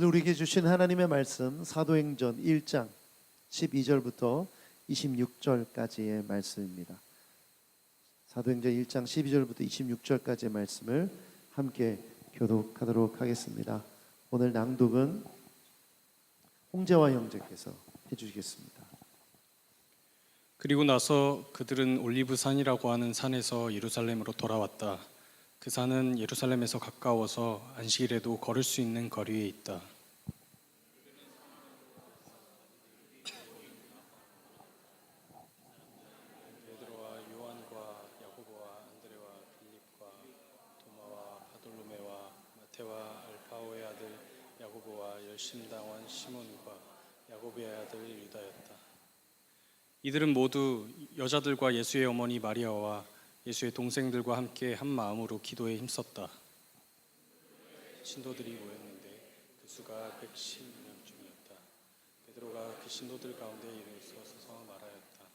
오늘 우리에게 주신 하나님의 말씀 사도행전 1장 12절부터 26절까지의 말씀입니다. 사도행전 1장 12절부터 26절까지의 말씀을 함께 교독하도록 하겠습니다. 오늘 낭독은 홍재화 형제께서 해주시겠습니다. 그리고 나서 그들은 올리브산이라고 하는 산에서 예루살렘으로 돌아왔다. 그 산은 예루살렘에서 가까워서 안식일에도 걸을 수 있는 거리에 있다. 베드로와 요한과 야고보와 안드레와 빌립과 도마와 바돌로메와 마테와 알파오의 아들 야고보와 열심당원 시몬과 야고보의 아들 유다였다. 이들은 모두 여자들과 예수의 어머니 마리아와 예수의 동생들과 함께 한 마음으로 기도에 힘썼다. 신도들이 모였는데 그 수가 110명쯤이었다. 베드로가 그 신도들 가운데 일어서서 말하였다.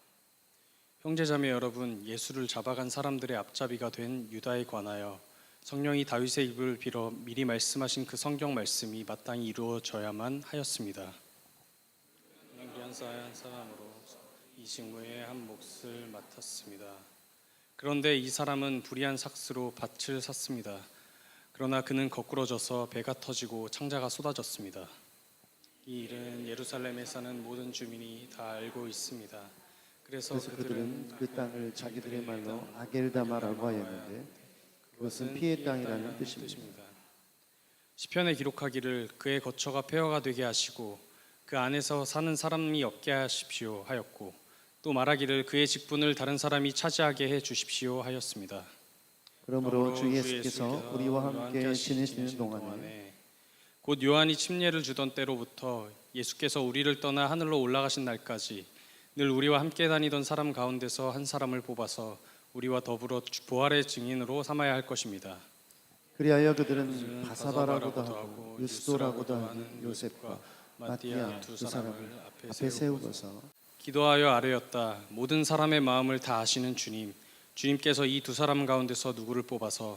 형제자매 여러분, 예수를 잡아간 사람들의 앞잡이가 된 유다에 관하여 성령이 다윗의 입을 빌어 미리 말씀하신 그 성경 말씀이 마땅히 이루어져야만 하였습니다. 그는 한 사람으로 이 직무에 한 몫을 맡았습니다. 그런데 이 사람은 불의한 삭스로 밭을 샀습니다. 그러나 그는 거꾸러져서 배가 터지고 창자가 쏟아졌습니다. 이 일은 예루살렘에 사는 모든 주민이 다 알고 있습니다. 그래서 그들은 그 땅을 자기들의 말로 아겔다마라고 하였는데 그것은 피의 땅이라는 뜻입니다. 시편에 기록하기를 그의 거처가 폐허가 되게 하시고 그 안에서 사는 사람이 없게 하십시오 하였고 또 말하기를 그의 직분을 다른 사람이 차지하게 해 주십시오 하였습니다. 그러므로 주 예수께서 우리와 함께 지내시는 동안에 곧 요한이 침례를 주던 때로부터 예수께서 우리를 떠나 하늘로 올라가신 날까지 늘 우리와 함께 다니던 사람 가운데서 한 사람을 뽑아서 우리와 더불어 부활의 증인으로 삼아야 할 것입니다. 그리하여 그들은 바사바라고도 하고 유스도라고도 하는 요셉과 마띠아 두 사람을 앞에 세우고서 기도하여 아뢰었다. 모든 사람의 마음을 다 아시는 주님, 주님께서 이 두 사람 가운데서 누구를 뽑아서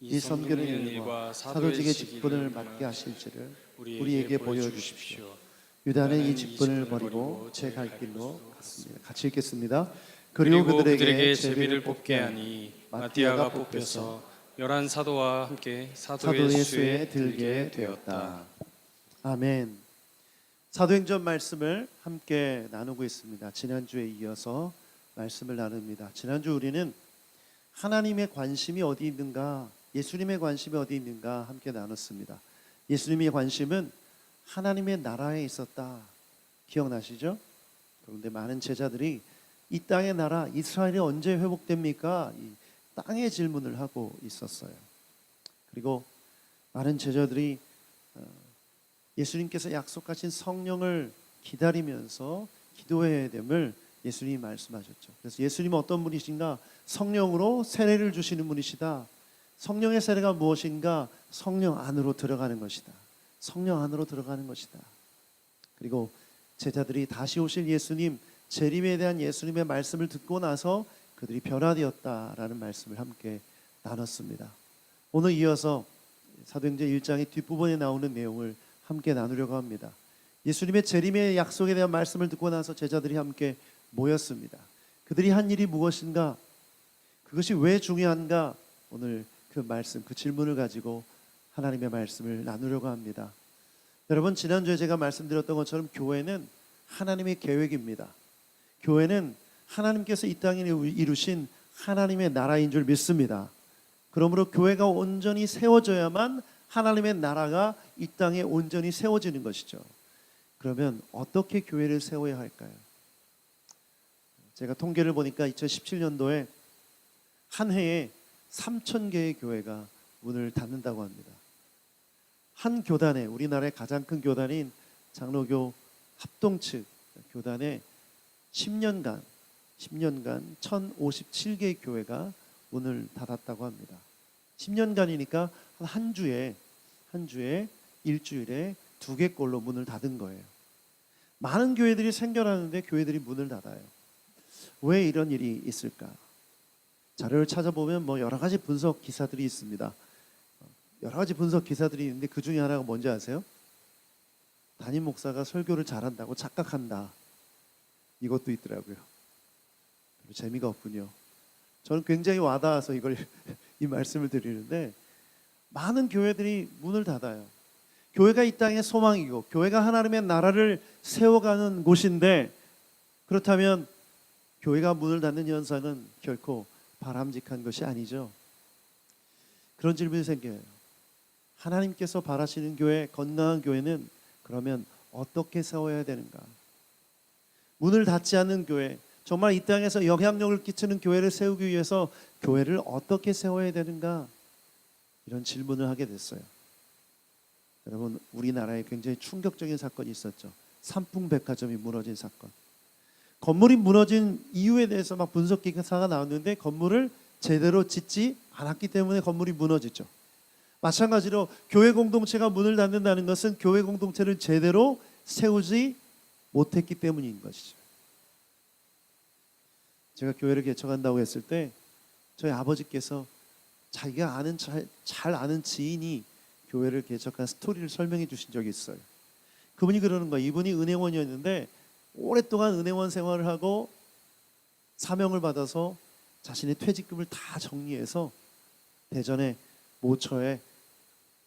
이 섬기는 일과 사도직의 직분을 맡게 하실지를 우리에게 보여주십시오. 유다는 이 직분을 버리고 제 갈 길로 갔습니다. 같이 읽겠습니다. 그리고 그들에게 제비를 뽑게 하니 마띠아가 뽑혀서 11 사도와 함께 사도의 수에 들게 되었다. 아멘. 사도행전 말씀을 함께 나누고 있습니다. 지난주에 이어서 말씀을 나눕니다. 지난주 우리는 하나님의 관심이 어디 있는가, 예수님의 관심이 어디 있는가 함께 나눴습니다. 예수님의 관심은 하나님의 나라에 있었다. 기억나시죠? 그런데 많은 제자들이 이 땅의 나라 이스라엘이 언제 회복됩니까? 이 땅의 질문을 하고 있었어요. 그리고 많은 제자들이 예수님께서 약속하신 성령을 기다리면서 기도해야 됨을 예수님이 말씀하셨죠. 그래서 예수님은 어떤 분이신가? 성령으로 세례를 주시는 분이시다. 성령의 세례가 무엇인가? 성령 안으로 들어가는 것이다. 성령 안으로 들어가는 것이다. 그리고 제자들이 다시 오실 예수님, 재림에 대한 예수님의 말씀을 듣고 나서 그들이 변화되었다라는 말씀을 함께 나눴습니다. 오늘 이어서 사도행전 1장의 뒷부분에 나오는 내용을 함께 나누려고 합니다. 예수님의 재림의 약속에 대한 말씀을 듣고 나서 제자들이 함께 모였습니다. 그들이 한 일이 무엇인가? 그것이 왜 중요한가? 오늘 그 말씀, 그 질문을 가지고 하나님의 말씀을 나누려고 합니다. 여러분, 지난주에 제가 말씀드렸던 것처럼 교회는 하나님의 계획입니다. 교회는 하나님께서 이 땅에 이루신 하나님의 나라인 줄 믿습니다. 그러므로 교회가 온전히 세워져야만 하나님의 나라가 이 땅에 온전히 세워지는 것이죠. 그러면 어떻게 교회를 세워야 할까요? 제가 통계를 보니까 2017년도에 한 해에 3,000개의 교회가 문을 닫는다고 합니다. 한 교단에, 우리나라의 가장 큰 교단인 장로교 합동측 교단에 10년간 1,057개의 교회가 문을 닫았다고 합니다. 10년간이니까 한 주에 일주일에 2개꼴로 문을 닫은 거예요. 많은 교회들이 생겨나는데 교회들이 문을 닫아요. 왜 이런 일이 있을까? 자료를 찾아보면 여러 가지 분석 기사들이 있습니다. 여러 가지 분석 기사들이 있는데 그 중에 하나가 뭔지 아세요? 담임 목사가 설교를 잘한다고 착각한다. 이것도 있더라고요. 별로 재미가 없군요. 저는 굉장히 와닿아서 이걸 이 말씀을 드리는데, 많은 교회들이 문을 닫아요. 교회가 이 땅의 소망이고 교회가 하나님의 나라를 세워가는 곳인데, 그렇다면 교회가 문을 닫는 현상은 결코 바람직한 것이 아니죠. 그런 질문이 생겨요. 하나님께서 바라시는 교회, 건강한 교회는 그러면 어떻게 세워야 되는가? 문을 닫지 않는 교회, 정말 이 땅에서 영향력을 끼치는 교회를 세우기 위해서 교회를 어떻게 세워야 되는가? 이런 질문을 하게 됐어요. 여러분, 우리나라에 굉장히 충격적인 사건이 있었죠. 삼풍백화점이 무너진 사건. 건물이 무너진 이유에 대해서 막 분석 기사가 나왔는데, 건물을 제대로 짓지 않았기 때문에 건물이 무너지죠. 마찬가지로 교회 공동체가 문을 닫는다는 것은 교회 공동체를 제대로 세우지 못했기 때문인 것이죠. 제가 교회를 개척한다고 했을 때 저희 아버지께서 자기가 아는 잘 아는 지인이 교회를 개척한 스토리를 설명해 주신 적이 있어요. 그분이 그러는 거예요. 이분이 은행원이었는데 오랫동안 은행원 생활을 하고 사명을 받아서 자신의 퇴직금을 다 정리해서 대전의 모처에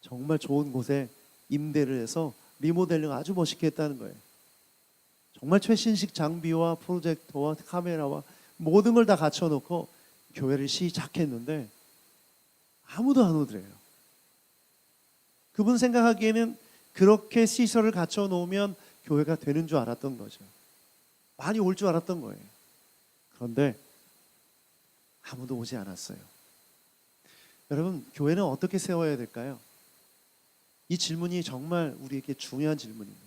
정말 좋은 곳에 임대를 해서 리모델링 아주 멋있게 했다는 거예요. 정말 최신식 장비와 프로젝터와 카메라와 모든 걸 다 갖춰놓고 교회를 시작했는데 아무도 안 오더래요. 그분 생각하기에는 그렇게 시설을 갖춰놓으면 교회가 되는 줄 알았던 거죠. 많이 올 줄 알았던 거예요. 그런데 아무도 오지 않았어요. 여러분, 교회는 어떻게 세워야 될까요? 이 질문이 정말 우리에게 중요한 질문입니다.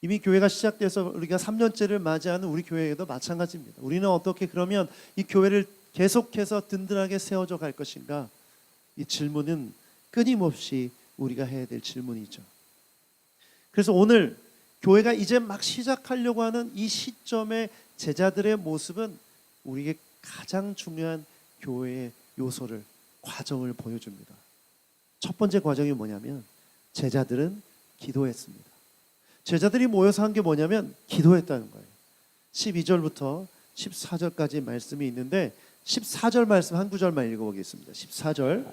이미 교회가 시작돼서 우리가 3년째를 맞이하는 우리 교회에도 마찬가지입니다. 우리는 어떻게 그러면 이 교회를 계속해서 든든하게 세워져 갈 것인가? 이 질문은 끊임없이 우리가 해야 될 질문이죠. 그래서 오늘 교회가 이제 막 시작하려고 하는 이 시점의 제자들의 모습은 우리에게 가장 중요한 교회의 요소를, 과정을 보여줍니다. 첫 번째 과정이 뭐냐면 제자들은 기도했습니다. 제자들이 모여서 한 게 뭐냐면 기도했다는 거예요. 12절부터 14절까지 말씀이 있는데 14절 말씀 한 구절만 읽어보겠습니다. 14절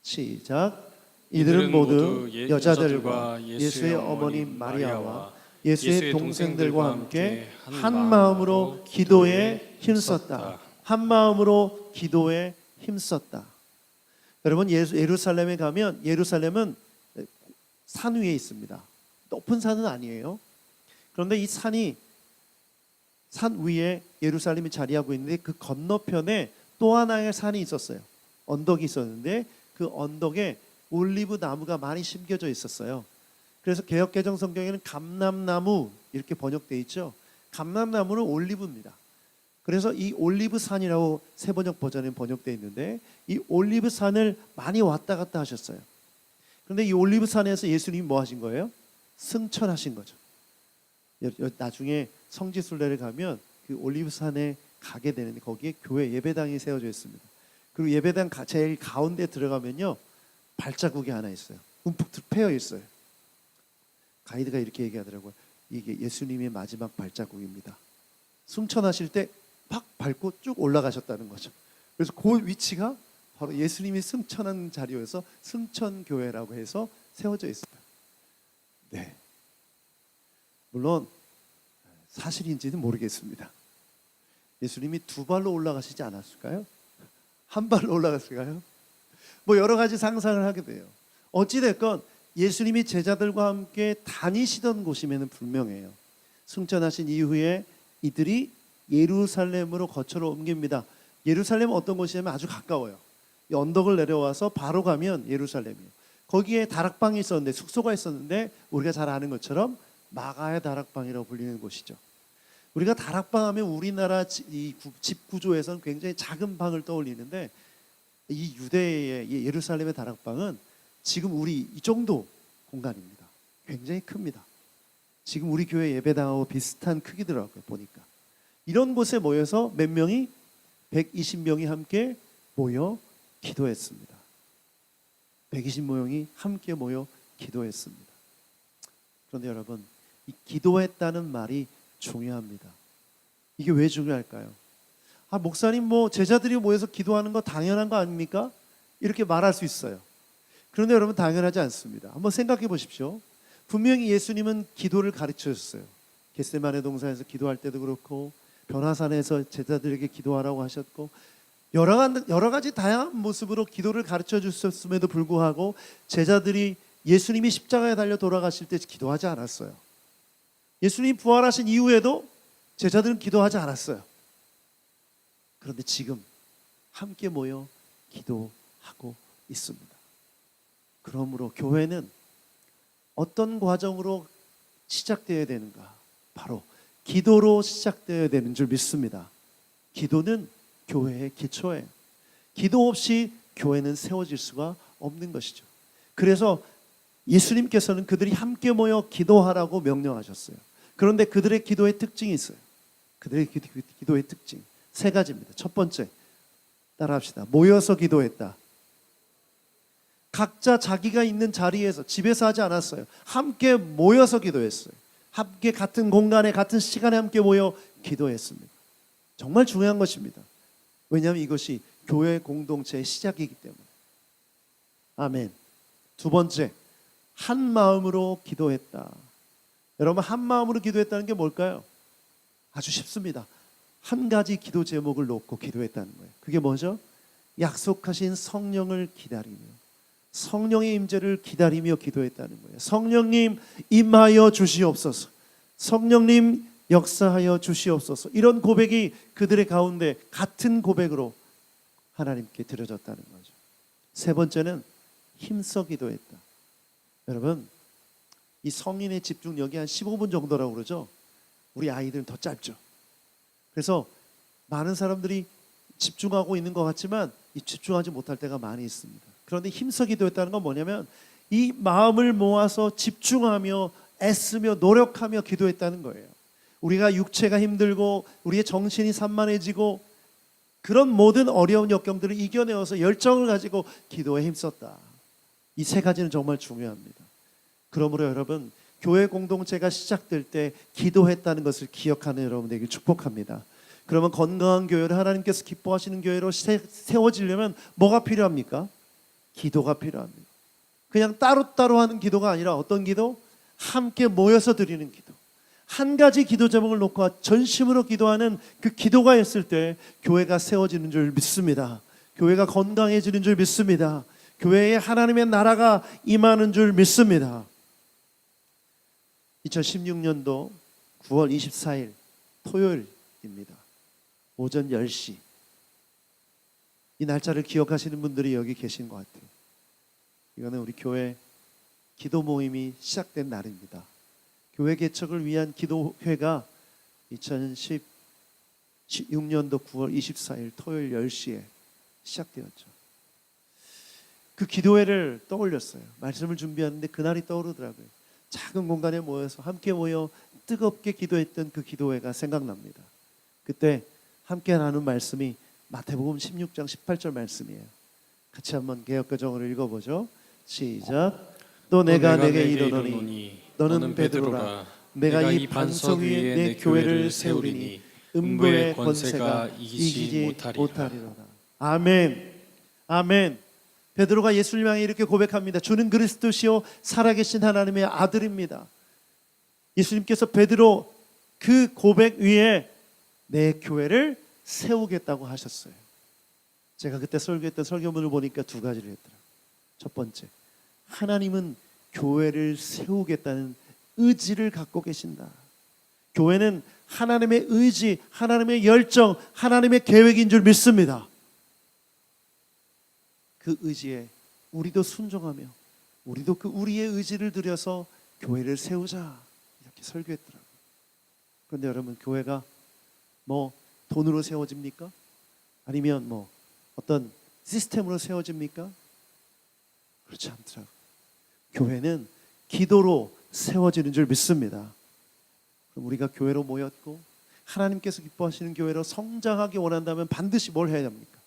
시작. 이들은 모두 여자들과 예수의 어머니 마리아와 예수의 동생들과 함께 한 마음으로 기도에 힘썼다. 한 마음으로 기도에 힘썼다. 여러분, 예루살렘에 가면 예루살렘은 산 위에 있습니다. 높은 산은 아니에요. 그런데 이 산이 산 위에 예루살렘이 자리하고 있는데 그 건너편에 또 하나의 산이 있었어요. 언덕이 있었는데 그 언덕에 올리브 나무가 많이 심겨져 있었어요. 그래서 개역개정 성경에는 감람나무 이렇게 번역되어 있죠. 감람나무는 올리브입니다. 그래서 이 올리브 산이라고 새번역 버전에 번역되어 있는데 이 올리브 산을 많이 왔다 갔다 하셨어요. 그런데 이 올리브 산에서 예수님이 뭐 하신 거예요? 승천하신 거죠. 나중에 성지순례를 가면 그 올리브 산에 가게 되는데 거기에 교회 예배당이 세워져 있습니다. 그리고 예배당 제일 가운데 들어가면요 발자국이 하나 있어요. 움푹 패여 있어요. 가이드가 이렇게 얘기하더라고요. 이게 예수님의 마지막 발자국입니다. 승천하실 때 팍 밟고 쭉 올라가셨다는 거죠. 그래서 그 위치가 바로 예수님이 승천한 자리여서 승천교회라고 해서 세워져 있습니다. 네. 물론 사실인지는 모르겠습니다. 예수님이 두 발로 올라가시지 않았을까요? 한 발로 올라갔을까요? 뭐 여러 가지 상상을 하게 돼요. 어찌됐건 예수님이 제자들과 함께 다니시던 곳이면 분명해요. 승천하신 이후에 이들이 예루살렘으로 거처로 옮깁니다. 예루살렘은 어떤 곳이냐면 아주 가까워요. 이 언덕을 내려와서 바로 가면 예루살렘이에요. 거기에 다락방이 있었는데, 숙소가 있었는데 우리가 잘 아는 것처럼 마가의 다락방이라고 불리는 곳이죠. 우리가 다락방 하면 우리나라 이 집 구조에서는 굉장히 작은 방을 떠올리는데 이 유대의 예루살렘의 다락방은 지금 우리 이 정도 공간입니다. 굉장히 큽니다. 지금 우리 교회 예배당하고 비슷한 크기더라고요. 보니까 이런 곳에 모여서 몇 명이 120명이 함께 모여 기도했습니다. 120명이 함께 모여 기도했습니다. 그런데 여러분, 이 기도했다는 말이 중요합니다. 이게 왜 중요할까요? 목사님 제자들이 모여서 기도하는 거 당연한 거 아닙니까? 이렇게 말할 수 있어요. 그런데 여러분, 당연하지 않습니다. 한번 생각해 보십시오. 분명히 예수님은 기도를 가르쳐 줬어요. 겟세마네 동산에서 기도할 때도 그렇고, 변화산에서 제자들에게 기도하라고 하셨고, 여러 가지 다양한 모습으로 기도를 가르쳐 주셨음에도 불구하고 제자들이 예수님이 십자가에 달려 돌아가실 때 기도하지 않았어요. 예수님 부활하신 이후에도 제자들은 기도하지 않았어요. 그런데 지금 함께 모여 기도하고 있습니다. 그러므로 교회는 어떤 과정으로 시작되어야 되는가? 바로 기도로 시작되어야 되는 줄 믿습니다. 기도는 교회의 기초예요. 기도 없이 교회는 세워질 수가 없는 것이죠. 그래서 예수님께서는 그들이 함께 모여 기도하라고 명령하셨어요. 그런데 그들의 기도의 특징이 있어요. 그들의 기도의 특징 세 가지입니다. 첫 번째, 따라합시다. 모여서 기도했다. 각자 자기가 있는 자리에서, 집에서 하지 않았어요. 함께 모여서 기도했어요. 함께 같은 공간에 같은 시간에 함께 모여 기도했습니다. 정말 중요한 것입니다. 왜냐하면 이것이 교회 공동체의 시작이기 때문에. 아멘. 두 번째, 한 마음으로 기도했다. 여러분, 한 마음으로 기도했다는 게 뭘까요? 아주 쉽습니다. 한 가지 기도 제목을 놓고 기도했다는 거예요. 그게 뭐죠? 약속하신 성령을 기다리며, 성령의 임재를 기다리며 기도했다는 거예요. 성령님 임하여 주시옵소서, 성령님 역사하여 주시옵소서. 이런 고백이 그들의 가운데 같은 고백으로 하나님께 드려졌다는 거죠. 세 번째는 힘써 기도했다. 여러분, 이 성인의 집중력이 한 15분 정도라고 그러죠. 우리 아이들은 더 짧죠. 그래서 많은 사람들이 집중하고 있는 것 같지만 이 집중하지 못할 때가 많이 있습니다. 그런데 힘써 기도했다는 건 뭐냐면 이 마음을 모아서 집중하며 애쓰며 노력하며 기도했다는 거예요. 우리가 육체가 힘들고 우리의 정신이 산만해지고 그런 모든 어려운 역경들을 이겨내어서 열정을 가지고 기도에 힘썼다. 이 세 가지는 정말 중요합니다. 그러므로 여러분, 교회 공동체가 시작될 때 기도했다는 것을 기억하는 여러분 되길 축복합니다. 그러면 건강한 교회를, 하나님께서 기뻐하시는 교회로 세워지려면 뭐가 필요합니까? 기도가 필요합니다. 그냥 따로따로 하는 기도가 아니라 어떤 기도? 함께 모여서 드리는 기도. 한 가지 기도 제목을 놓고 전심으로 기도하는 그 기도가 있을 때 교회가 세워지는 줄 믿습니다. 교회가 건강해지는 줄 믿습니다. 교회에 하나님의 나라가 임하는 줄 믿습니다. 2016년도 9월 24일 토요일입니다. 오전 10시. 이 날짜를 기억하시는 분들이 여기 계신 것 같아요. 이거는 우리 교회 기도 모임이 시작된 날입니다. 교회 개척을 위한 기도회가 2016년도 9월 24일 토요일 10시에 시작되었죠. 그 기도회를 떠올렸어요. 말씀을 준비하는데 그날이 떠오르더라고요. 작은 공간에 모여서 함께 모여 뜨겁게 기도했던 그 기도회가 생각납니다. 그때 함께 나눈 말씀이 마태복음 16장 18절 말씀이에요. 같이 한번 개역개정으로 읽어보죠. 시작. 또 내가 내게 이르노니 너는 베드로라. 내가 이 반석 위에 내 교회를 세우리니 음부의 권세가 이기지 못하리로다. 아멘. 아멘. 베드로가 예수님 향해 이렇게 고백합니다. 주는 그리스도시요 살아계신 하나님의 아들입니다. 예수님께서 베드로 그 고백 위에 내 교회를 세우겠다고 하셨어요. 제가 그때 설교했던 설교문을 보니까 두 가지를 했더라고요. 첫 번째, 하나님은 교회를 세우겠다는 의지를 갖고 계신다. 교회는 하나님의 의지, 하나님의 열정, 하나님의 계획인 줄 믿습니다. 그 의지에 우리도 순종하며 우리도 그 우리의 의지를 들여서 교회를 세우자 이렇게 설교했더라고요. 그런데 여러분, 교회가 돈으로 세워집니까? 아니면 어떤 시스템으로 세워집니까? 그렇지 않더라고요. 교회는 기도로 세워지는 줄 믿습니다. 그럼 우리가 교회로 모였고 하나님께서 기뻐하시는 교회로 성장하기 원한다면 반드시 뭘 해야 합니까?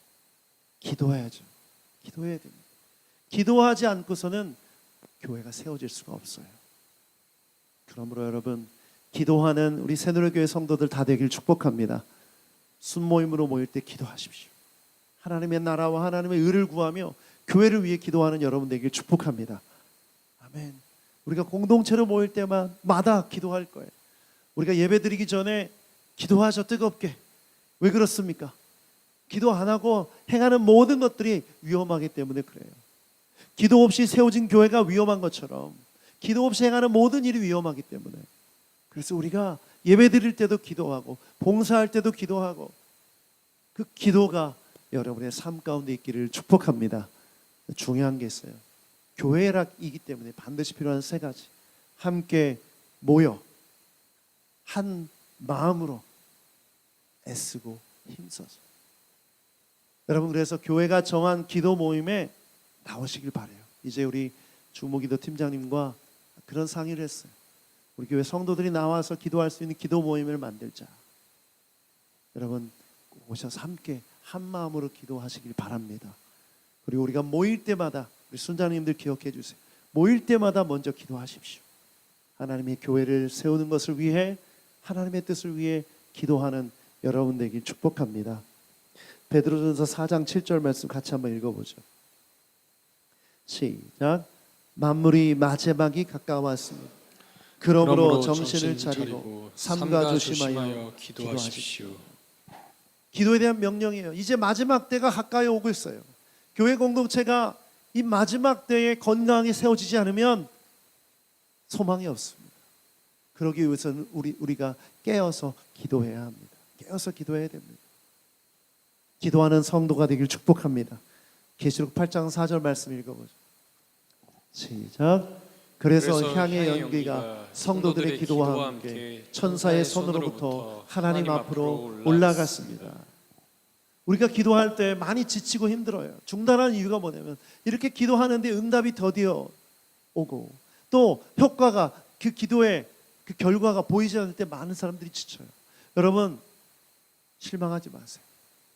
기도해야죠. 기도해야 됩니다. 기도하지 않고서는 교회가 세워질 수가 없어요. 그러므로 여러분, 기도하는 우리 새누리교회 성도들 다 되길 축복합니다. 순모임으로 모일 때 기도하십시오. 하나님의 나라와 하나님의 의를 구하며 교회를 위해 기도하는 여러분 되길 축복합니다. 아멘. 우리가 공동체로 모일 때마다 기도할 거예요. 우리가 예배 드리기 전에 기도하죠. 뜨겁게. 왜 그렇습니까? 기도 안 하고 행하는 모든 것들이 위험하기 때문에 그래요. 기도 없이 세워진 교회가 위험한 것처럼 기도 없이 행하는 모든 일이 위험하기 때문에, 그래서 우리가 예배 드릴 때도 기도하고 봉사할 때도 기도하고, 그 기도가 여러분의 삶 가운데 있기를 축복합니다. 중요한 게 있어요. 교회락이기 때문에 반드시 필요한 세 가지. 함께 모여 한 마음으로 애쓰고 힘써서. 여러분, 그래서 교회가 정한 기도 모임에 나오시길 바라요. 이제 우리 주무기도 팀장님과 그런 상의를 했어요. 우리 교회 성도들이 나와서 기도할 수 있는 기도 모임을 만들자. 여러분, 오셔서 함께 한 마음으로 기도하시길 바랍니다. 그리고 우리가 모일 때마다, 우리 순장님들 기억해 주세요. 모일 때마다 먼저 기도하십시오. 하나님의 교회를 세우는 것을 위해, 하나님의 뜻을 위해 기도하는 여러분 되길 축복합니다. 베드로전서 4장 7절 말씀 같이 한번 읽어보죠. 시작. 만물이 마지막이 가까웠습니다. 그러므로 정신을 차리고 삼가 조심하여 기도하십시오. 기도에 대한 명령이에요. 이제 마지막 때가 가까이 오고 있어요. 교회 공동체가 이 마지막 때에 건강히 세워지지 않으면 소망이 없습니다. 그러기 위해서는 우리가 깨어서 기도해야 합니다. 깨어서 기도해야 됩니다. 기도하는 성도가 되길 축복합니다. 계시록 8장 4절 말씀 읽어보죠. 시작. 그래서 향의 연기가 성도들의 기도와 함께 천사의 손으로부터 하나님 앞으로 올라갔습니다. 우리가 기도할 때 많이 지치고 힘들어요. 중단하는 이유가 뭐냐면, 이렇게 기도하는데 응답이 더디어 오고, 또 효과가, 그 기도의 그 결과가 보이지 않을 때 많은 사람들이 지쳐요. 여러분, 실망하지 마세요.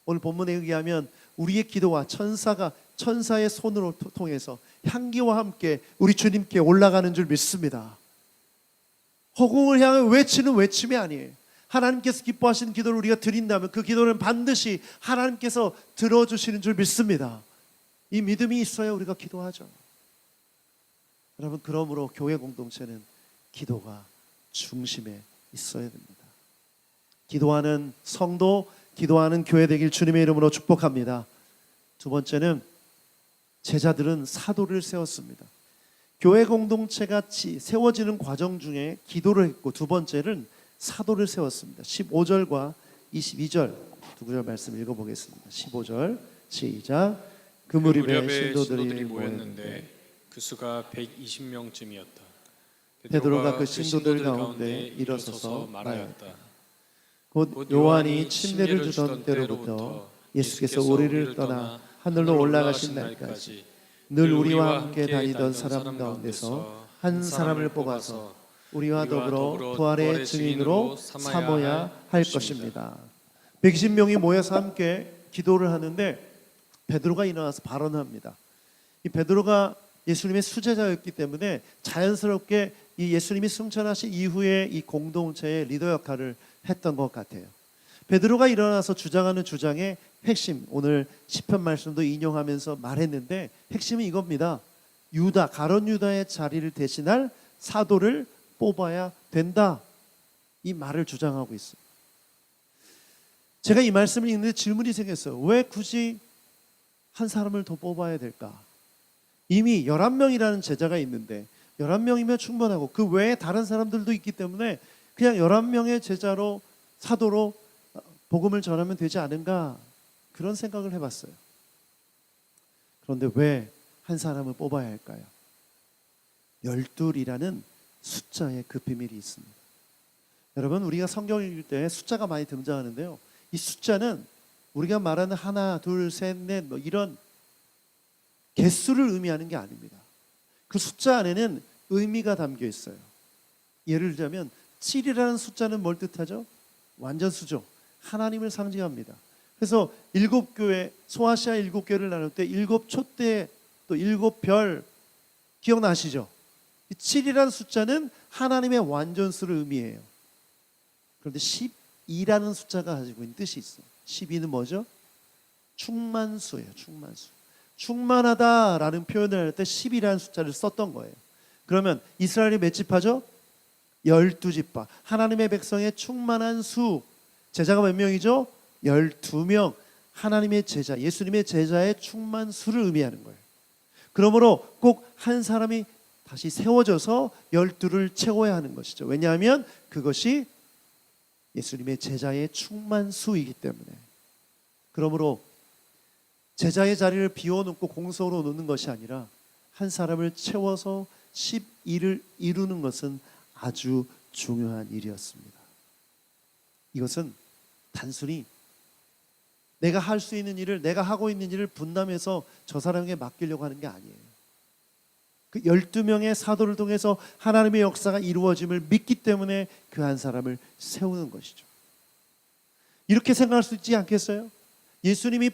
오늘 본문에 의하면 우리의 기도가 천사의 손으로 통해서 향기와 함께 우리 주님께 올라가는 줄 믿습니다. 허공을 향해 외치는 외침이 아니에요. 하나님께서 기뻐하시는 기도를 우리가 드린다면 그 기도는 반드시 하나님께서 들어주시는 줄 믿습니다. 이 믿음이 있어야 우리가 기도하죠. 여러분, 그러므로 교회 공동체는 기도가 중심에 있어야 됩니다. 기도하는 성도, 기도하는 교회 되길 주님의 이름으로 축복합니다. 두 번째는 제자들은 사도를 세웠습니다. 교회 공동체가 세워지는 과정 중에 기도를 했고, 두 번째는 사도를 세웠습니다. 15절과 22절 두 구절 말씀 읽어보겠습니다. 15절 시작. 그 무렵에 신도들이 모였는데 그 수가 120명쯤이었다. 베드로가 그 신도들 가운데 일어서서 말하였다. 곧 요한이 침례를 주던 때로부터 예수께서 우리를 떠나 하늘로 올라가신 날까지 늘 우리와 함께 다니던 사람 가운데서 한 사람을 뽑아서 우리와 더불어 부활의 증인으로 삼어야 할 것입니다. 120명이 모여서 함께 기도를 하는데 베드로가 일어나서 발언합니다. 이 베드로가 예수님의 수제자였기 때문에 자연스럽게 이 예수님이 승천하신 이후에 이 공동체의 리더 역할을 했던 것 같아요. 베드로가 일어나서 주장하는 주장의 핵심, 오늘 시편 말씀도 인용하면서 말했는데 핵심은 이겁니다. 가룟 유다의 자리를 대신할 사도를 뽑아야 된다, 이 말을 주장하고 있어요. 제가 이 말씀을 읽는데 질문이 생겼어요. 왜 굳이 한 사람을 더 뽑아야 될까? 이미 11명이라는 제자가 있는데 11명이면 충분하고 그 외에 다른 사람들도 있기 때문에 그냥 11명의 제자로, 사도로 복음을 전하면 되지 않은가, 그런 생각을 해봤어요. 그런데 왜 한 사람을 뽑아야 할까요? 12이라는 숫자에 그 비밀이 있습니다. 여러분, 우리가 성경 읽을 때 숫자가 많이 등장하는데요, 이 숫자는 우리가 말하는 하나, 둘, 셋, 넷 이런 개수를 의미하는 게 아닙니다. 그 숫자 안에는 의미가 담겨 있어요. 예를 들자면 7이라는 숫자는 뭘 뜻하죠? 완전수죠. 하나님을 상징합니다. 그래서 7교회, 소아시아 7교회를 나눌 때 7촛대 또 7별 기억나시죠? 7이라는 숫자는 하나님의 완전수를 의미해요. 그런데 12라는 숫자가 가지고 있는 뜻이 있어요. 12는 뭐죠? 충만수예요. 충만수. 충만하다라는 표현을 할 때 10이라는 숫자를 썼던 거예요. 그러면 이스라엘이 몇 지파죠? 12지파. 하나님의 백성의 충만한 수. 제자가 몇 명이죠? 12명. 하나님의 제자, 예수님의 제자의 충만수를 의미하는 거예요. 그러므로 꼭 한 사람이 다시 세워져서 12를 채워야 하는 것이죠. 왜냐하면 그것이 예수님의 제자의 충만수이기 때문에. 그러므로 제자의 자리를 비워놓고 공석으로 놓는 것이 아니라 한 사람을 채워서 12를 이루는 것은 아주 중요한 일이었습니다. 이것은 단순히 내가 할 수 있는 일을, 내가 하고 있는 일을 분담해서 저 사람에게 맡기려고 하는 게 아니에요. 그 12명의 사도를 통해서 하나님의 역사가 이루어짐을 믿기 때문에 그 한 사람을 세우는 것이죠. 이렇게 생각할 수 있지 않겠어요? 예수님이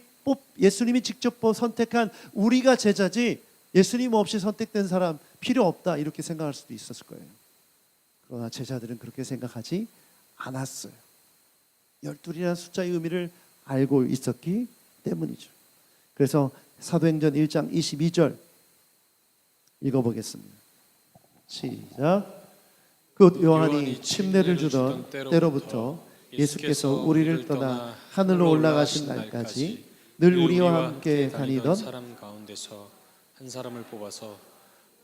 직접 선택한 우리가 제자지 예수님 없이 선택된 사람 필요 없다, 이렇게 생각할 수도 있었을 거예요. 그러나 제자들은 그렇게 생각하지 않았어요. 12이라는 숫자의 의미를 알고 있었기 때문이죠. 그래서 사도행전 1장 22절 읽어보겠습니다. 시작. 그 요한이 침례를 주던 때로부터 예수께서 우리를 떠나 하늘로 올라가신 날까지 늘 우리와 함께 다니던 사람 가운데서 한 사람을 뽑아서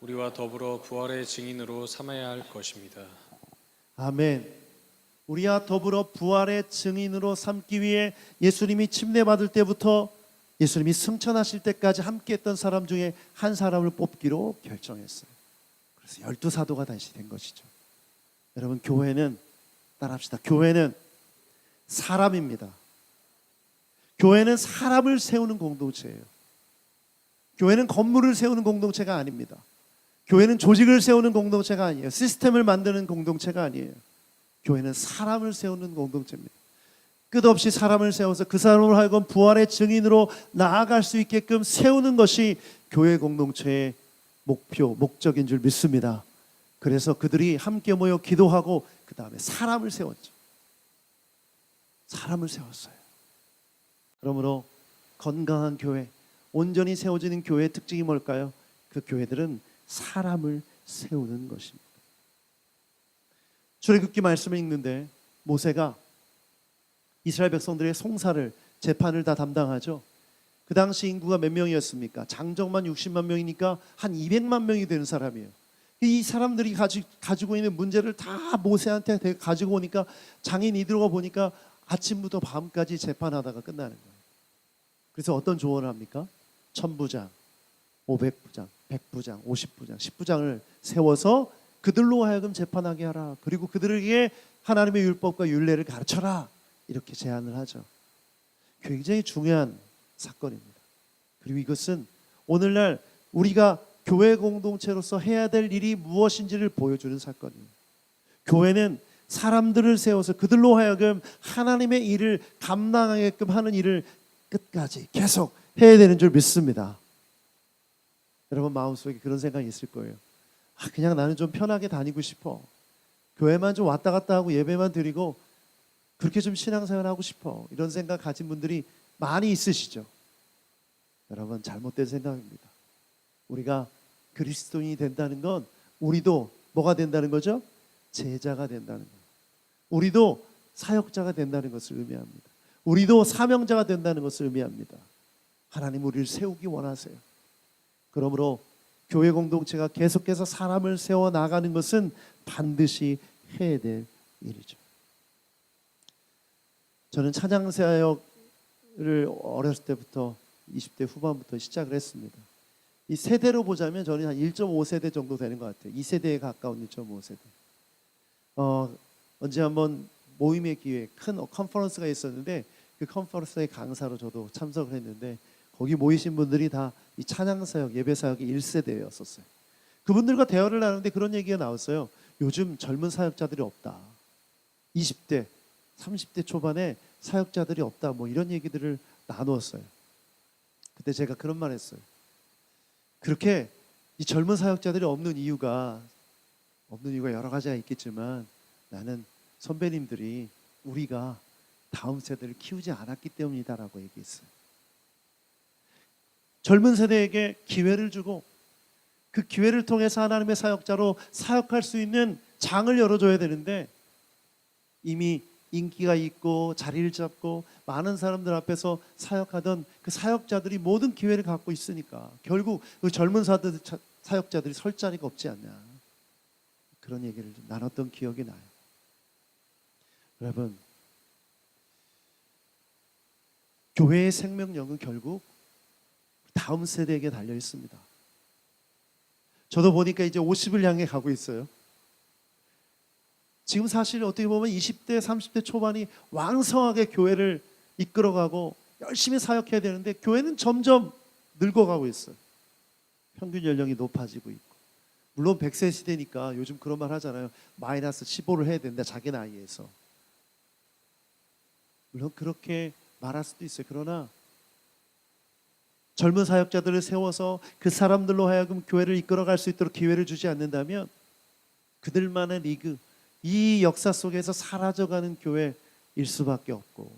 우리와 더불어 부활의 증인으로 삼아야 할 것입니다. 아멘. 우리와 더불어 부활의 증인으로 삼기 위해 예수님이 침례받을 때부터 예수님이 승천하실 때까지 함께했던 사람 중에 한 사람을 뽑기로 결정했어요. 그래서 12사도가 다시 된 것이죠. 여러분, 교회는 따라합시다. 교회는 사람입니다. 교회는 사람을 세우는 공동체예요. 교회는 건물을 세우는 공동체가 아닙니다. 교회는 조직을 세우는 공동체가 아니에요. 시스템을 만드는 공동체가 아니에요. 교회는 사람을 세우는 공동체입니다. 끝없이 사람을 세워서 그 사람을 하여금 부활의 증인으로 나아갈 수 있게끔 세우는 것이 교회 공동체의 목표, 목적인 줄 믿습니다. 그래서 그들이 함께 모여 기도하고 그 다음에 사람을 세웠죠. 사람을 세웠어요. 그러므로 건강한 교회, 온전히 세워지는 교회의 특징이 뭘까요? 그 교회들은 사람을 세우는 것입니다. 출애굽기 말씀을 읽는데 모세가 이스라엘 백성들의 송사를, 재판을 다 담당하죠. 그 당시 인구가 몇 명이었습니까? 장정만 60만 명이니까 한 200만 명이 되는 사람이에요. 이 사람들이 가지고 있는 문제를 다 모세한테 가지고 오니까 장인 이들어가 보니까 아침부터 밤까지 재판하다가 끝나는 거예요. 그래서 어떤 조언을 합니까? 1000부장, 500부장, 100부장, 50부장, 10부장을 세워서 그들로 하여금 재판하게 하라. 그리고 그들에게 하나님의 율법과 율례를 가르쳐라. 이렇게 제안을 하죠. 굉장히 중요한 사건입니다. 그리고 이것은 오늘날 우리가 교회 공동체로서 해야 될 일이 무엇인지를 보여주는 사건이에요. 교회는 사람들을 세워서 그들로 하여금 하나님의 일을 감당하게끔 하는 일을 끝까지 계속 해야 되는 줄 믿습니다. 여러분 마음속에 그런 생각이 있을 거예요. 그냥 나는 좀 편하게 다니고 싶어. 교회만 좀 왔다 갔다 하고 예배만 드리고 그렇게 좀 신앙생활 하고 싶어. 이런 생각 가진 분들이 많이 있으시죠. 여러분 잘못된 생각입니다. 우리가 그리스도인이 된다는 건 우리도 뭐가 된다는 거죠? 제자가 된다는 거예요. 우리도 사역자가 된다는 것을 의미합니다. 우리도 사명자가 된다는 것을 의미합니다. 하나님 우리를 세우기 원하세요. 그러므로 교회 공동체가 계속해서 사람을 세워 나가는 것은 반드시 해야 될 일이죠. 저는 찬양사역을 어렸을 때부터 20대 후반부터 시작을 했습니다. 이 세대로 보자면 저는 한 1.5세대 정도 되는 것 같아요. 2세대에 가까운 1.5세대. 언제 한번 모임의 기회, 큰 컨퍼런스가 있었는데 그 컨퍼런스의 강사로 저도 참석을 했는데 거기 모이신 분들이 다 이 찬양사역, 예배사역의 1세대였었어요. 그분들과 대화를 나누는데 그런 얘기가 나왔어요. 요즘 젊은 사역자들이 없다. 20대, 30대 초반에 사역자들이 없다. 뭐 이런 얘기들을 나누었어요. 그때 제가 그런 말 했어요. 그렇게 이 젊은 사역자들이 없는 이유가 없는 이유가 여러 가지가 있겠지만 나는 선배님들이 우리가 다음 세대를 키우지 않았기 때문이다라고 얘기했어요. 젊은 세대에게 기회를 주고 그 기회를 통해서 하나님의 사역자로 사역할 수 있는 장을 열어줘야 되는데 이미 인기가 있고 자리를 잡고 많은 사람들 앞에서 사역하던 그 사역자들이 모든 기회를 갖고 있으니까 결국 그 젊은 사역자들이 설 자리가 없지 않냐, 그런 얘기를 좀 나눴던 기억이 나요. 여러분, 교회의 생명력은 결국 다음 세대에게 달려 있습니다. 저도 보니까 이제 50을 향해 가고 있어요. 지금 사실 어떻게 보면 20대, 30대 초반이 왕성하게 교회를 이끌어가고 열심히 사역해야 되는데 교회는 점점 늙어가고 있어요. 평균 연령이 높아지고 있고. 물론 100세 시대니까 요즘 그런 말 하잖아요. 마이너스 15를 해야 된다, 자기 나이에서. 물론 그렇게 말할 수도 있어요. 그러나 젊은 사역자들을 세워서 그 사람들로 하여금 교회를 이끌어갈 수 있도록 기회를 주지 않는다면 그들만의 리그, 이 역사 속에서 사라져가는 교회일 수밖에 없고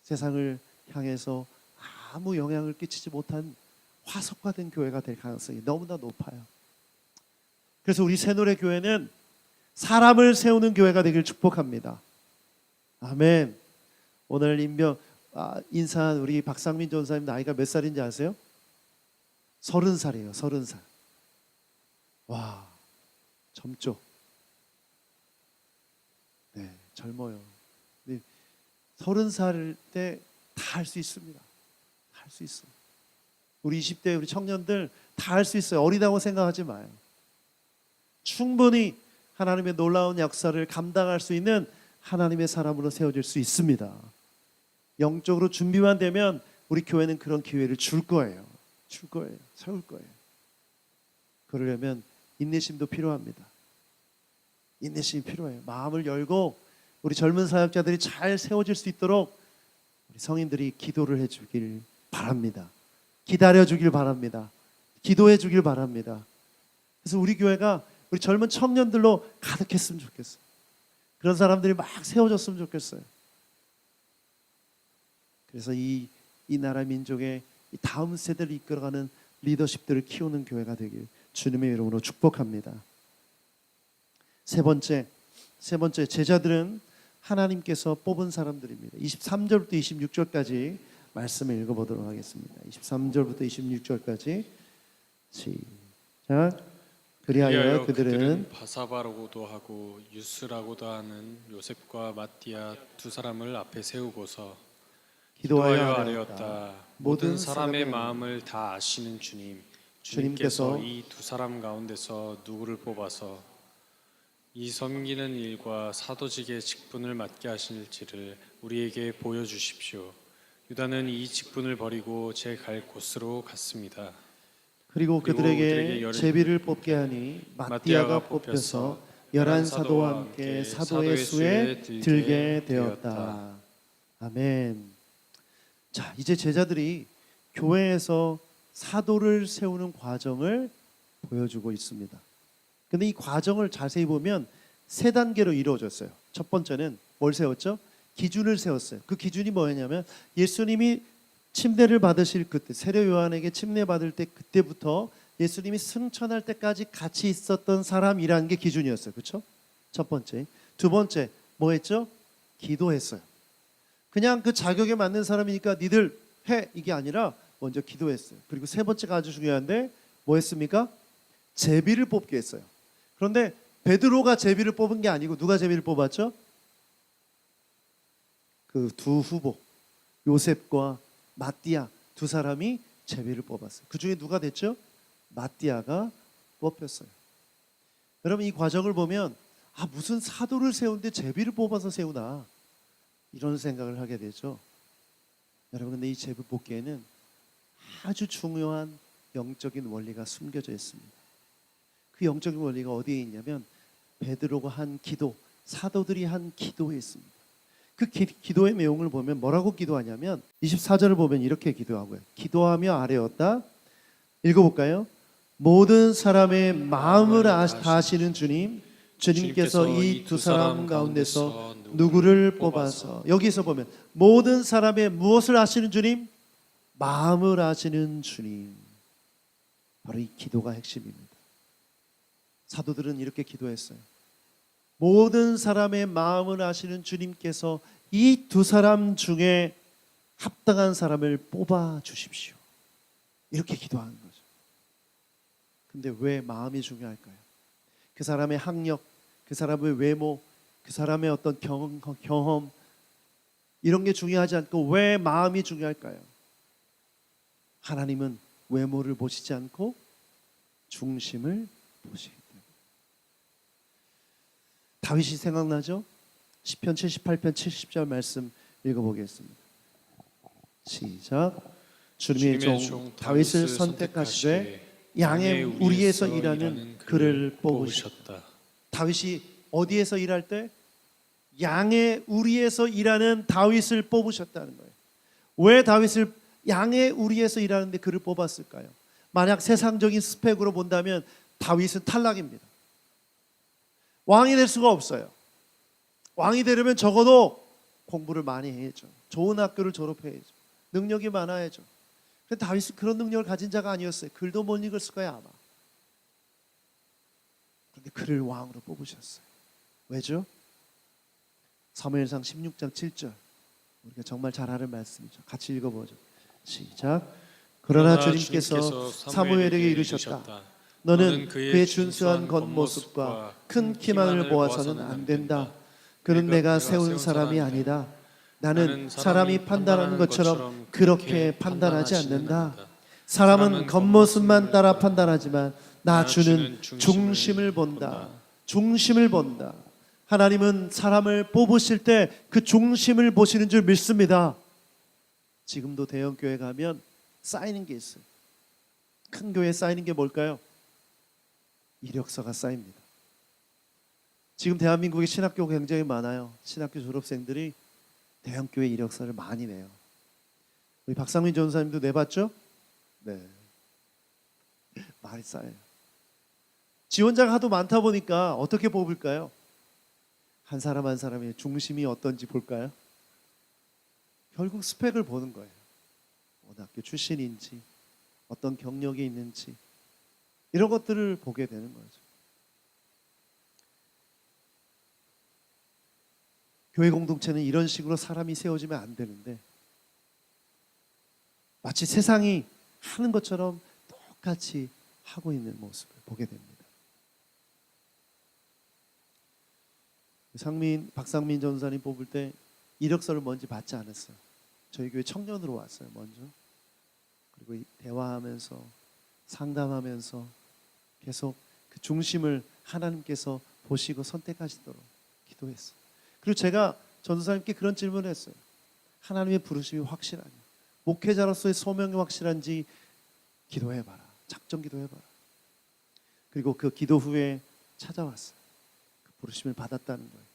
세상을 향해서 아무 영향을 끼치지 못한 화석화된 교회가 될 가능성이 너무나 높아요. 그래서 우리 새노래교회는 사람을 세우는 교회가 되길 축복합니다. 아멘. 오늘 인사한 우리 박상민 전사님 나이가 몇 살인지 아세요? 30살이에요. 30살. 와, 젊죠? 네, 젊어요. 30살 때 다 할 수 있습니다. 다 할 수 있어요. 우리 20대 우리 청년들 다 할 수 있어요. 어리다고 생각하지 마요. 충분히 하나님의 놀라운 역사를 감당할 수 있는 하나님의 사람으로 세워질 수 있습니다. 영적으로 준비만 되면 우리 교회는 그런 기회를 줄 거예요. 줄 거예요. 세울 거예요. 그러려면 인내심도 필요합니다. 인내심이 필요해요. 마음을 열고 우리 젊은 사역자들이 잘 세워질 수 있도록 우리 성인들이 기도를 해주길 바랍니다. 기다려주길 바랍니다. 기도해 주길 바랍니다. 그래서 우리 교회가 우리 젊은 청년들로 가득했으면 좋겠어요. 그런 사람들이 막 세워졌으면 좋겠어요. 그래서 이 나라 민족의 이 다음 세대를 이끌어가는 리더십들을 키우는 교회가 되길 주님의 이름으로 축복합니다. 세 번째 제자들은 하나님께서 뽑은 사람들입니다. 23절부터 26절까지 말씀을 읽어보도록 하겠습니다. 23절부터 26절까지 시작. 그리하여 그들은 바사바라고도 하고 유스라고도 하는 요셉과 마띠아 두 사람을 앞에 세우고서 기도하여 아뢰었다. 모든 사람의 마음을 다 아시는 주님께서 이 두 사람 가운데서 누구를 뽑아서 이 섬기는 일과 사도직의 직분을 맡게 하실지를 우리에게 보여주십시오. 유다는 이 직분을 버리고 제 갈 곳으로 갔습니다. 그리고 그들에게 제비를 뽑게 하니 마띠아가 뽑혀서 11사도와 함께 사도의 수에 들게 되었다. 아멘. 자, 이제 제자들이 교회에서 사도를 세우는 과정을 보여주고 있습니다. 근데 이 과정을 자세히 보면 세 단계로 이루어졌어요. 첫 번째는 뭘 세웠죠? 기준을 세웠어요. 그 기준이 뭐였냐면 예수님이 침례를 받으실 그때, 세례 요한에게 침례 받을 때 그때부터 예수님이 승천할 때까지 같이 있었던 사람이라는 게 기준이었어요. 그렇죠? 첫 번째. 두 번째 뭐 했죠? 기도했어요. 그냥 그 자격에 맞는 사람이니까 니들 해, 이게 아니라 먼저 기도했어요. 그리고 세 번째가 아주 중요한데 뭐 했습니까? 제비를 뽑게 했어요. 그런데 베드로가 제비를 뽑은 게 아니고 누가 제비를 뽑았죠? 그 두 후보 요셉과 마띠아 두 사람이 제비를 뽑았어요. 그 중에 누가 됐죠? 마띠아가 뽑혔어요. 여러분, 이 과정을 보면 무슨 사도를 세우는데 제비를 뽑아서 세우나, 이런 생각을 하게 되죠. 여러분, 근데 이 제비 뽑기에는 아주 중요한 영적인 원리가 숨겨져 있습니다. 그 영적인 원리가 어디에 있냐면 베드로가 한 기도, 사도들이 한 기도에 있습니다. 그 기도의 내용을 보면 뭐라고 기도하냐면 24절을 보면 이렇게 기도하고요. 기도하며 아뢰었다. 읽어볼까요? 모든 사람의 마음을 다 아시는 주님, 주님께서 이 두 사람 가운데서 누구를 뽑아서, 여기서 보면 모든 사람의 무엇을 아시는 주님? 마음을 아시는 주님. 바로 이 기도가 핵심입니다. 사도들은 이렇게 기도했어요. 모든 사람의 마음을 아시는 주님께서 이 두 사람 중에 합당한 사람을 뽑아 주십시오. 이렇게 기도하는 거죠. 근데 왜 마음이 중요할까요? 그 사람의 학력, 그 사람의 외모, 그 사람의 어떤 경험 이런 게 중요하지 않고 왜 마음이 중요할까요? 하나님은 외모를 보시지 않고 중심을 보시기 때문에. 다윗이 생각나죠? 시편 78편 70절 말씀 읽어보겠습니다. 시작. 주님의 종 다윗을 선택하시되 양의 우리에서 일하는 그를 뽑으셨다. 다윗이 어디에서 일할 때? 양의 우리에서 일하는 다윗을 뽑으셨다는 거예요. 왜 다윗을 양의 우리에서 일하는데 그를 뽑았을까요? 만약 세상적인 스펙으로 본다면 다윗은 탈락입니다. 왕이 될 수가 없어요. 왕이 되려면 적어도 공부를 많이 해야죠. 좋은 학교를 졸업해야죠. 능력이 많아야죠. 그런데 다윗은 그런 능력을 가진 자가 아니었어요. 글도 못 읽었을 거예요 아마. 그런데 그를 왕으로 뽑으셨어요. 왜죠? 사무엘상 16장 7절. 우리가 정말 잘 아는 말씀이죠. 같이 읽어보죠. 시작. 그러나 주님께서 사무엘에게 이르셨다. 너는 그의 준수한 겉모습과 큰 키만을 보아서는 안 된다. 그는 내가 세운 사람이 아니다. 나는 사람이 판단하는 것처럼 그렇게 판단하지 않는다. 사람은 겉모습만 따라 판단하지만 나 주는 중심을 본다. 중심을 본다. 하나님은 사람을 뽑으실 때 그 중심을 보시는 줄 믿습니다. 지금도 대형 교회 가면 쌓이는 게 있어요. 큰 교회에 쌓이는 게 뭘까요? 이력서가 쌓입니다. 지금 대한민국에 신학교가 굉장히 많아요. 신학교 졸업생들이 대형 교회 이력서를 많이 내요. 우리 박상민 전사님도 내봤죠? 네. 많이 쌓여요. 지원자가 하도 많다 보니까 어떻게 뽑을까요? 한 사람 한 사람의 중심이 어떤지 볼까요? 결국 스펙을 보는 거예요. 어느 학교 출신인지, 어떤 경력이 있는지 이런 것들을 보게 되는 거죠. 교회 공동체는 이런 식으로 사람이 세워지면 안 되는데 마치 세상이 하는 것처럼 똑같이 하고 있는 모습을 보게 됩니다. 박상민 전사님 뽑을 때 이력서를 먼저 받지 않았어요. 저희 교회 청년으로 왔어요. 먼저. 그리고 대화하면서 상담하면서 계속 그 중심을 하나님께서 보시고 선택하시도록 기도했어요. 그리고 제가 전도사님께 그런 질문을 했어요. 하나님의 부르심이 확실하냐? 목회자로서의 소명이 확실한지 기도해봐라. 작정 기도해봐라. 그리고 그 기도 후에 찾아왔어요. 그 부르심을 받았다는 거예요.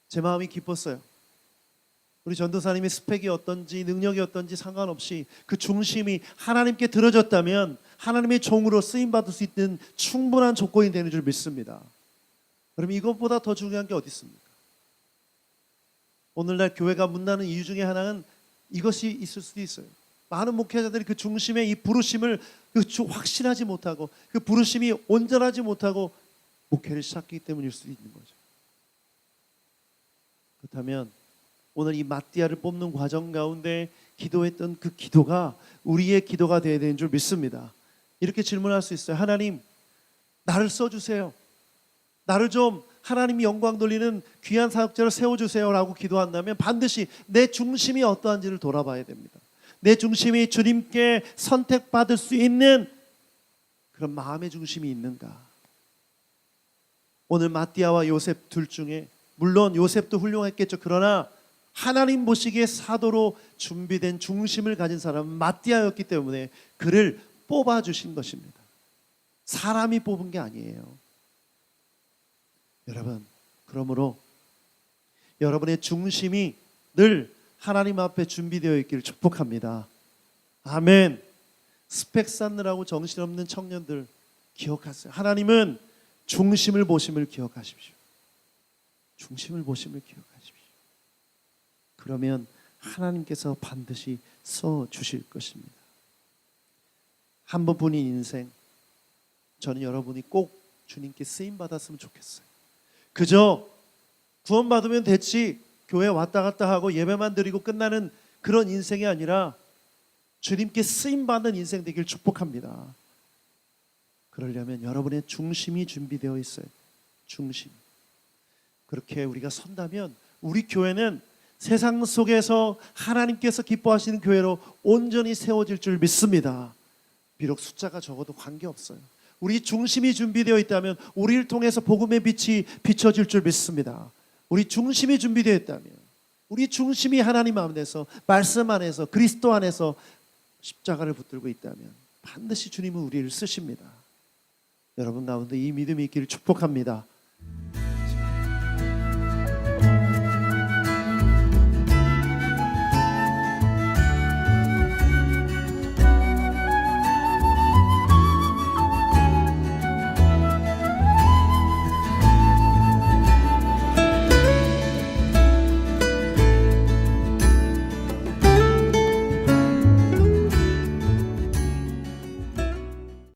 제 마음이 기뻤어요. 우리 전도사님의 스펙이 어떤지 능력이 어떤지 상관없이 그 중심이 하나님께 들어졌다면 하나님의 종으로 쓰임받을 수 있는 충분한 조건이 되는 줄 믿습니다. 그럼 이것보다 더 중요한 게 어디 있습니까? 오늘날 교회가 문나는 이유 중에 하나는 이것이 있을 수도 있어요. 많은 목회자들이 그 중심의 이 부르심을 확신하지 못하고 그 부르심이 온전하지 못하고 목회를 시작하기 때문일 수도 있는 거죠. 그렇다면 오늘 이 마띠아를 뽑는 과정 가운데 기도했던 그 기도가 우리의 기도가 되어야 되는 줄 믿습니다. 이렇게 질문할 수 있어요. 하나님, 나를 써주세요. 나를 좀 하나님이 영광 돌리는 귀한 사역자로 세워주세요 라고 기도한다면 반드시 내 중심이 어떠한지를 돌아봐야 됩니다. 내 중심이 주님께 선택받을 수 있는 그런 마음의 중심이 있는가. 오늘 마띠아와 요셉 둘 중에 물론 요셉도 훌륭했겠죠. 그러나 하나님 보시기에 사도로 준비된 중심을 가진 사람은 마띠아였기 때문에 그를 뽑아주신 것입니다. 사람이 뽑은 게 아니에요. 여러분, 그러므로 여러분의 중심이 늘 하나님 앞에 준비되어 있기를 축복합니다. 아멘. 스펙 쌓느라고 정신없는 청년들 기억하세요. 하나님은 중심을 보심을 기억하십시오. 중심을 보심을 기억하십시오. 그러면 하나님께서 반드시 써 주실 것입니다. 한 번뿐인 인생, 저는 여러분이 꼭 주님께 쓰임 받았으면 좋겠어요. 그저 구원받으면 됐지, 교회 왔다 갔다 하고 예배만 드리고 끝나는 그런 인생이 아니라 주님께 쓰임 받는 인생 되길 축복합니다. 그러려면 여러분의 중심이 준비되어 있어요. 중심. 그렇게 우리가 선다면 우리 교회는 세상 속에서 하나님께서 기뻐하시는 교회로 온전히 세워질 줄 믿습니다. 비록 숫자가 적어도 관계없어요. 우리 중심이 준비되어 있다면 우리를 통해서 복음의 빛이 비춰질 줄 믿습니다. 우리 중심이 준비되어 있다면, 우리 중심이 하나님 안에서, 말씀 안에서, 그리스도 안에서 십자가를 붙들고 있다면 반드시 주님은 우리를 쓰십니다. 여러분 가운데 이 믿음이 있기를 축복합니다.